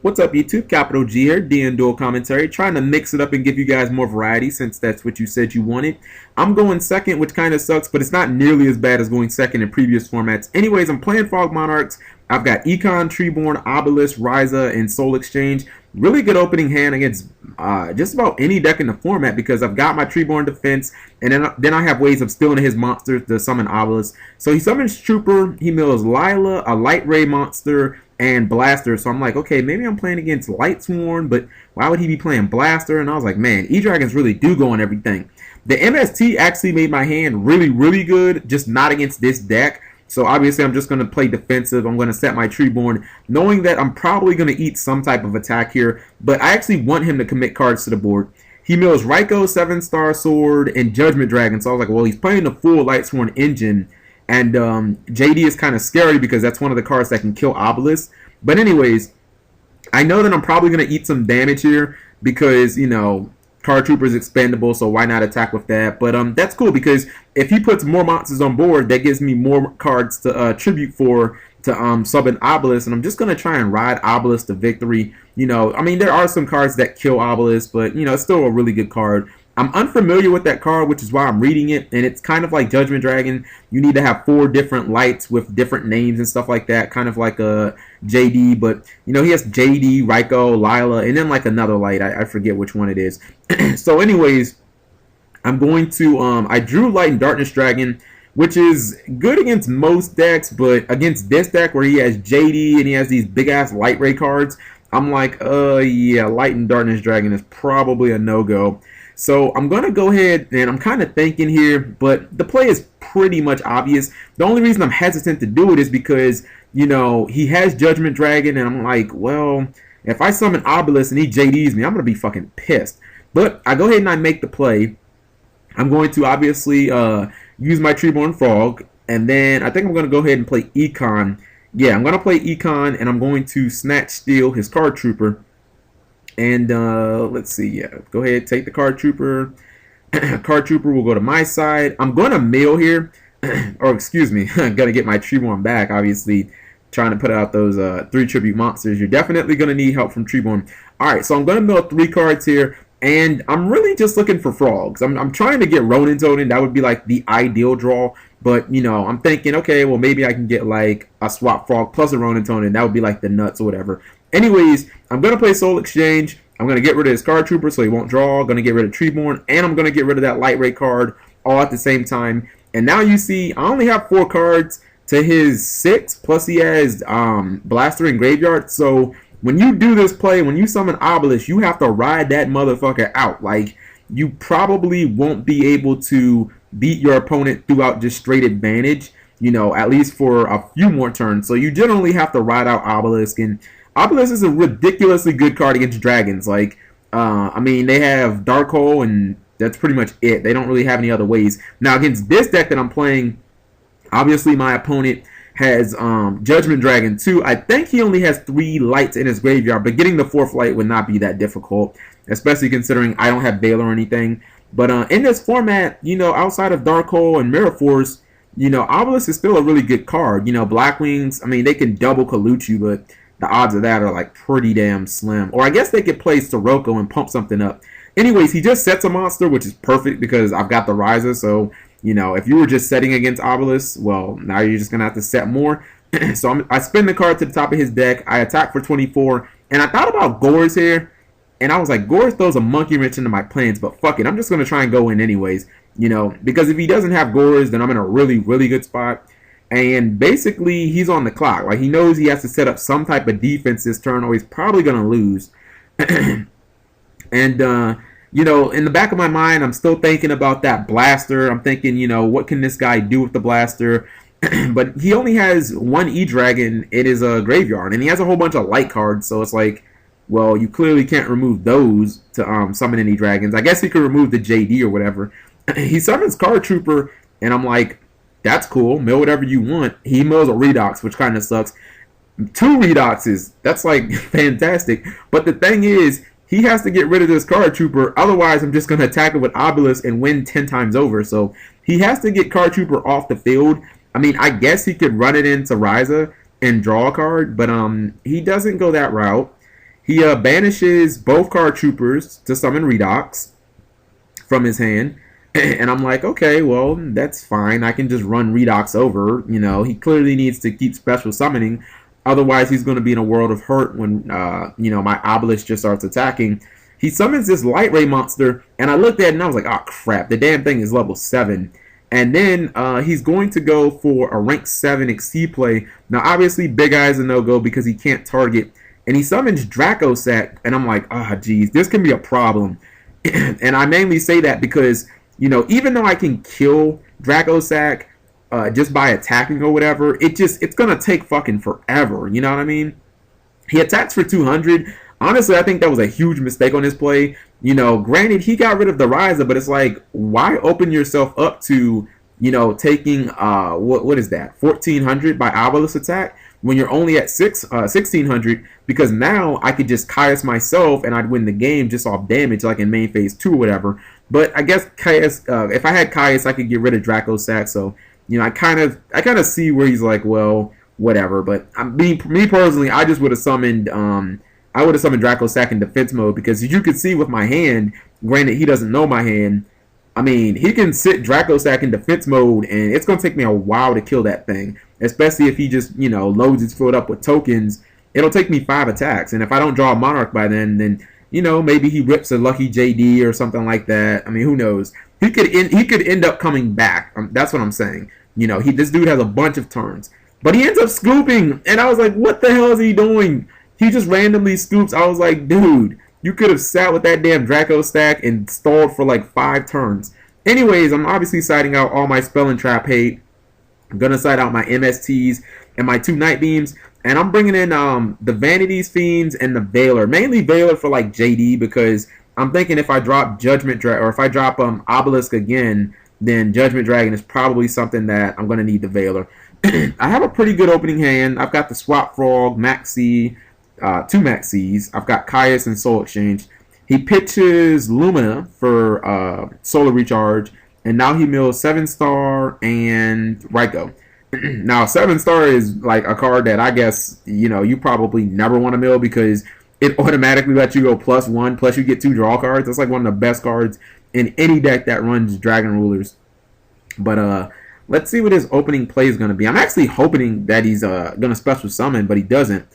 What's up, YouTube? Capital G here, Duel commentary, trying to mix it up and give you guys more variety since that's what you said you wanted. I'm going second, which kind of sucks, but it's not nearly as bad as going second in previous formats. Anyways, I'm playing Frog Monarchs. I've got Econ, Treeborn, Obelisk, Ryza, and Soul Exchange. Really good opening hand against just about any deck in the format because I've got my Treeborn defense, and then I have ways of stealing his monsters to summon Obelisk. So he summons Trooper, he mills Lila, a Light Ray monster, and Blaster. So I'm like, okay, maybe I'm playing against Lightsworn, but why would he be playing Blaster? And I was like, man, E-Dragons really do go on everything. The MST actually made my hand really, really good, just not against this deck. So obviously I'm just going to play defensive. I'm going to set my Treeborn, knowing that I'm probably going to eat some type of attack here, but I actually want him to commit cards to the board. He mills Raikou, 7-star Sword, and Judgment Dragon. So I was like, well, he's playing the full Lightsworn engine. And JD is kind of scary because that's one of the cards that can kill Obelisk. But anyways, I know that I'm probably going to eat some damage here because, you know, Card Trooper is expendable, so why not attack with that? But that's cool because if he puts more monsters on board, that gives me more cards to tribute for to summon Obelisk. And I'm just going to try and ride Obelisk to victory. You know, I mean, there are some cards that kill Obelisk, but, you know, it's still a really good card. I'm unfamiliar with that card, which is why I'm reading it, and it's kind of like Judgment Dragon. You need to have 4 different lights with different names and stuff like that, kind of like a JD, but, you know, he has JD, Raikou, Lila, and then like another light. I forget which one it is. So anyways, I'm going to, I drew Light and Darkness Dragon, which is good against most decks, but against this deck where he has JD and he has these big-ass Light Ray cards, I'm like, yeah, Light and Darkness Dragon is probably a no-go. So I'm going to go ahead, and I'm kind of thinking here, but the play is pretty much obvious. The only reason I'm hesitant to do it is because, you know, he has Judgment Dragon, and I'm like, well, if I summon Obelisk and he JDs me, I'm going to be fucking pissed. But I go ahead and I make the play. I'm going to obviously use my Treeborn Frog, and then I think I'm going to go ahead and play Econ. Yeah, I'm going to play Econ, and I'm going to Snatch Steal his Card Trooper. And let's see, yeah, go ahead, take the Card Trooper. Card Trooper will go to my side. I'm going to mill here, or excuse me, I'm going to get my Treeborn back, obviously, trying to put out those 3 tribute monsters. You're definitely going to need help from Treeborn. Alright, so I'm going to mill 3 cards here, and I'm really just looking for frogs. I'm trying to get Ronin Totem. That would be like the ideal draw, but, you know, I'm thinking, okay, well, maybe I can get like a swap frog plus a Ronin Totem. That would be like the nuts or whatever. Anyways, I'm going to play Soul Exchange. I'm going to get rid of his Card Trooper so he won't draw. I'm going to get rid of Treeborn. And I'm going to get rid of that Light Ray card all at the same time. And now you see, I only have 4 cards to his 6. Plus he has Blaster and Graveyard. So when you do this play, when you summon Obelisk, you have to ride that motherfucker out. Like, you probably won't be able to beat your opponent throughout just straight advantage. You know, at least for a few more turns. So you generally have to ride out Obelisk. And Obelisk is a ridiculously good card against dragons. Like, I mean, they have Dark Hole, and that's pretty much it. They don't really have any other ways. Now, against this deck that I'm playing, obviously my opponent has Judgment Dragon too. I think he only has 3 lights in his graveyard, but getting the 4th light would not be that difficult, especially considering I don't have Veil or anything. But in this format, you know, outside of Dark Hole and Mirror Force, you know, Obelisk is still a really good card. You know, Black Wings, I mean, they can double Kaluchi, you, but the odds of that are like pretty damn slim. Or I guess they could play Sirocco and pump something up. Anyways, he just sets a monster, which is perfect because I've got the Ryza. So, you know, if you were just setting against Obelisk, well, now you're just going to have to set more. So I spin the card to the top of his deck. I attack for 24. And I thought about Gores here. And I was like, Gores throws a monkey wrench into my plans. But fuck it, I'm just going to try and go in anyways. You know, because if he doesn't have Gores, then I'm in a really, really good spot. And basically, he's on the clock. Like, he knows he has to set up some type of defense this turn, or he's probably going to lose. And, you know, in the back of my mind, I'm still thinking about that Blaster. I'm thinking, you know, what can this guy do with the Blaster? But he only has 1 E-Dragon in his graveyard, and he has a whole bunch of light cards. So it's like, well, you clearly can't remove those to summon any dragons. I guess he could remove the JD or whatever. He summons Card Trooper, and I'm like, that's cool. Mill whatever you want. He mills a Redox, which kind of sucks. 2 Redoxes. That's like fantastic. But the thing is, he has to get rid of this Card Trooper. Otherwise, I'm just going to attack it with Obelisk and win 10 times over. So he has to get Card Trooper off the field. I mean, I guess he could run it into Ryza and draw a card. But he doesn't go that route. He banishes both card troopers to summon Redox from his hand. And I'm like, okay, well, that's fine. I can just run Redox over. You know, he clearly needs to keep special summoning. Otherwise, he's going to be in a world of hurt when, you know, my Obelisk just starts attacking. He summons this Light Ray monster, and I looked at it and I was like, oh, crap. The damn thing is level 7. And then he's going to go for a rank 7 Exceed play. Now, obviously, Big Eye is a no-go because he can't target. And he summons Dracosac, and I'm like, ah, geez, this can be a problem. And I mainly say that because, you know, even though I can kill Dracosac just by attacking or whatever, it's going to take fucking forever. You know what I mean? He attacks for 200. Honestly, I think that was a huge mistake on his play. You know, granted, he got rid of the Riser, but it's like, why open yourself up to, you know, taking, what is that, 1400 by Obelisk attack when you're only at 1600? Because now I could just Caius myself and I'd win the game just off damage, like in main phase 2 or whatever. But I guess Caius, if I had Caius, I could get rid of Dracosac. So, you know, I kind of see where he's like, well, whatever. But me personally, I just would have summoned, Dracosac in defense mode, because you could see with my hand, granted he doesn't know my hand, I mean, he can sit Dracosac in defense mode, and it's going to take me a while to kill that thing, especially if he just, you know, loads his field up with tokens. It'll take me 5 attacks, and if I don't draw a Monarch by then, you know, maybe he rips a lucky JD or something like that. I mean, who knows? He could end up coming back. That's what I'm saying. You know, this dude has a bunch of turns, but he ends up scooping, and I was like, what the hell is he doing? He just randomly scoops. I was like, dude, you could have sat with that damn Dracosac and stalled for like 5 turns. Anyways, I'm obviously siding out all my Spell and Trap hate. I'm going to side out my MSTs and my 2 Night Beams. And I'm bringing in the Vanity's Fiends and the Veiler. Mainly Veiler for like JD, because I'm thinking if I drop Judgment Dragon, or if I drop Obelisk again, then Judgment Dragon is probably something that I'm going to need the Veiler. I have a pretty good opening hand. I've got the Swap Frog, Maxi, 2 Maxis. I've got Caius and Soul Exchange. He pitches Lumina for Solar Recharge, and now he mills 7-star and Raikou. Now, 7-star is like a card that I guess, you know, you probably never want to mill, because it automatically lets you go +1, plus you get 2 draw cards. That's like one of the best cards in any deck that runs Dragon Rulers. But let's see what his opening play is going to be. I'm actually hoping that he's going to special summon, but he doesn't.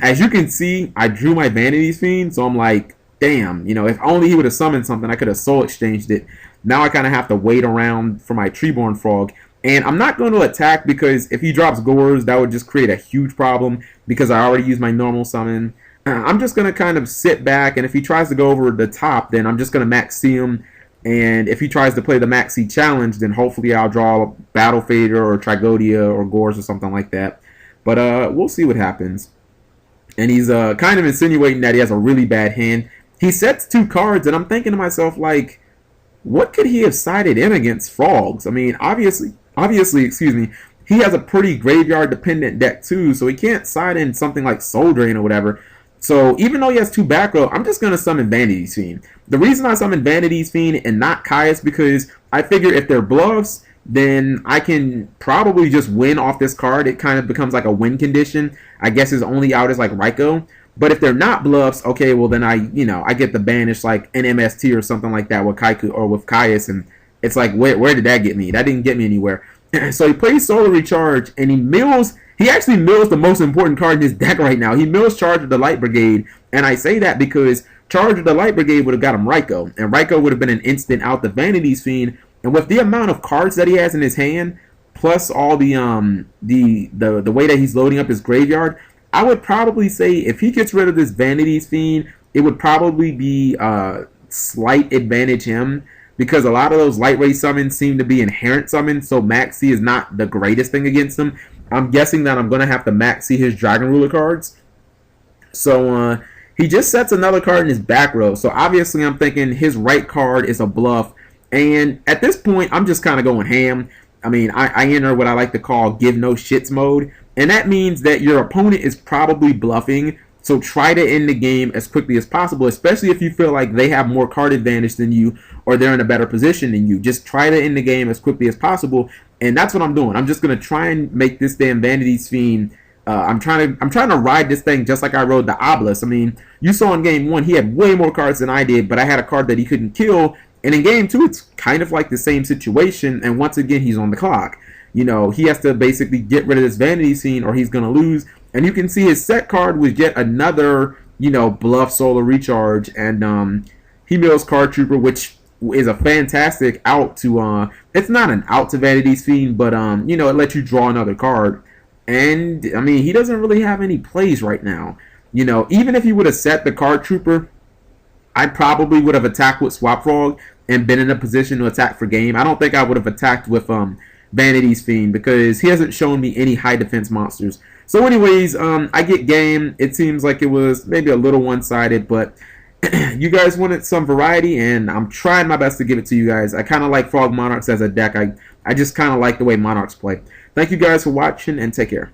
As you can see, I drew my Vanity's Fiend, so I'm like, damn, you know, if only he would have summoned something, I could have Soul Exchanged it. Now I kind of have to wait around for my Treeborn Frog. And I'm not going to attack, because if he drops Gores, that would just create a huge problem, because I already used my normal summon. I'm just going to kind of sit back, and if he tries to go over the top, then I'm just going to Maxi him. And if he tries to play the Maxi Challenge, then hopefully I'll draw Battle Fader or Trigodia or Gores or something like that. But we'll see what happens. And he's kind of insinuating that he has a really bad hand. He sets 2 cards, and I'm thinking to myself, like, what could he have sided in against Frogs? I mean, obviously, excuse me, he has a pretty graveyard-dependent deck, too, so he can't side in something like Soul Drain or whatever. So even though he has 2 back row, I'm just going to summon Vanity's Fiend. The reason I summon Vanity's Fiend and not Caius, because I figure if they're bluffs, then I can probably just win off this card. It kind of becomes like a win condition. I guess his only out is like Raikou. But if they're not bluffs, okay, well then I get the banish like an MST or something like that with Kaiku or with Caius, and it's like, where did that get me? That didn't get me anywhere. So he plays Solar Recharge, and he actually mills the most important card in his deck right now. He mills Charge of the Light Brigade, and I say that because Charge of the Light Brigade would have got him Raikou, and Raikou would have been an instant out the Vanity's Fiend. And with the amount of cards that he has in his hand, plus all the way that he's loading up his graveyard, I would probably say if he gets rid of this Vanity's Fiend, it would probably be slight advantage him, because a lot of those Light Ray summons seem to be inherent summons, so Maxi is not the greatest thing against him. I'm guessing that I'm going to have to Maxi his Dragon Ruler cards. So he just sets another card in his back row, so obviously I'm thinking his right card is a bluff. And at this point, I'm just kind of going ham. I mean, I enter what I like to call give no shits mode. And that means that your opponent is probably bluffing. So try to end the game as quickly as possible, especially if you feel like they have more card advantage than you or they're in a better position than you. Just try to end the game as quickly as possible. And that's what I'm doing. I'm just going to try and make this damn Vanity's Fiend I'm trying to ride this thing just like I rode the Obelisk. I mean, you saw in game 1 he had way more cards than I did, but I had a card that he couldn't kill. And in game 2, it's kind of like the same situation. And once again, he's on the clock. You know, he has to basically get rid of this Vanity Scene or he's gonna lose. And you can see his set card was yet another, you know, Bluff Solar Recharge, and he mills Card Trooper, which is a fantastic out to it's not an out to Vanity's Fiend, but you know, it lets you draw another card. And I mean, he doesn't really have any plays right now. You know, even if he would have set the Card Trooper, I probably would have attacked with Swap Frog and been in a position to attack for game. I don't think I would have attacked with Vanity's Fiend because he hasn't shown me any high defense monsters. So anyways, I get game. It seems like it was maybe a little one-sided, but you guys wanted some variety, and I'm trying my best to give it to you guys. I kind of like Frog Monarchs as a deck. I just kind of like the way Monarchs play. Thank you guys for watching, and take care.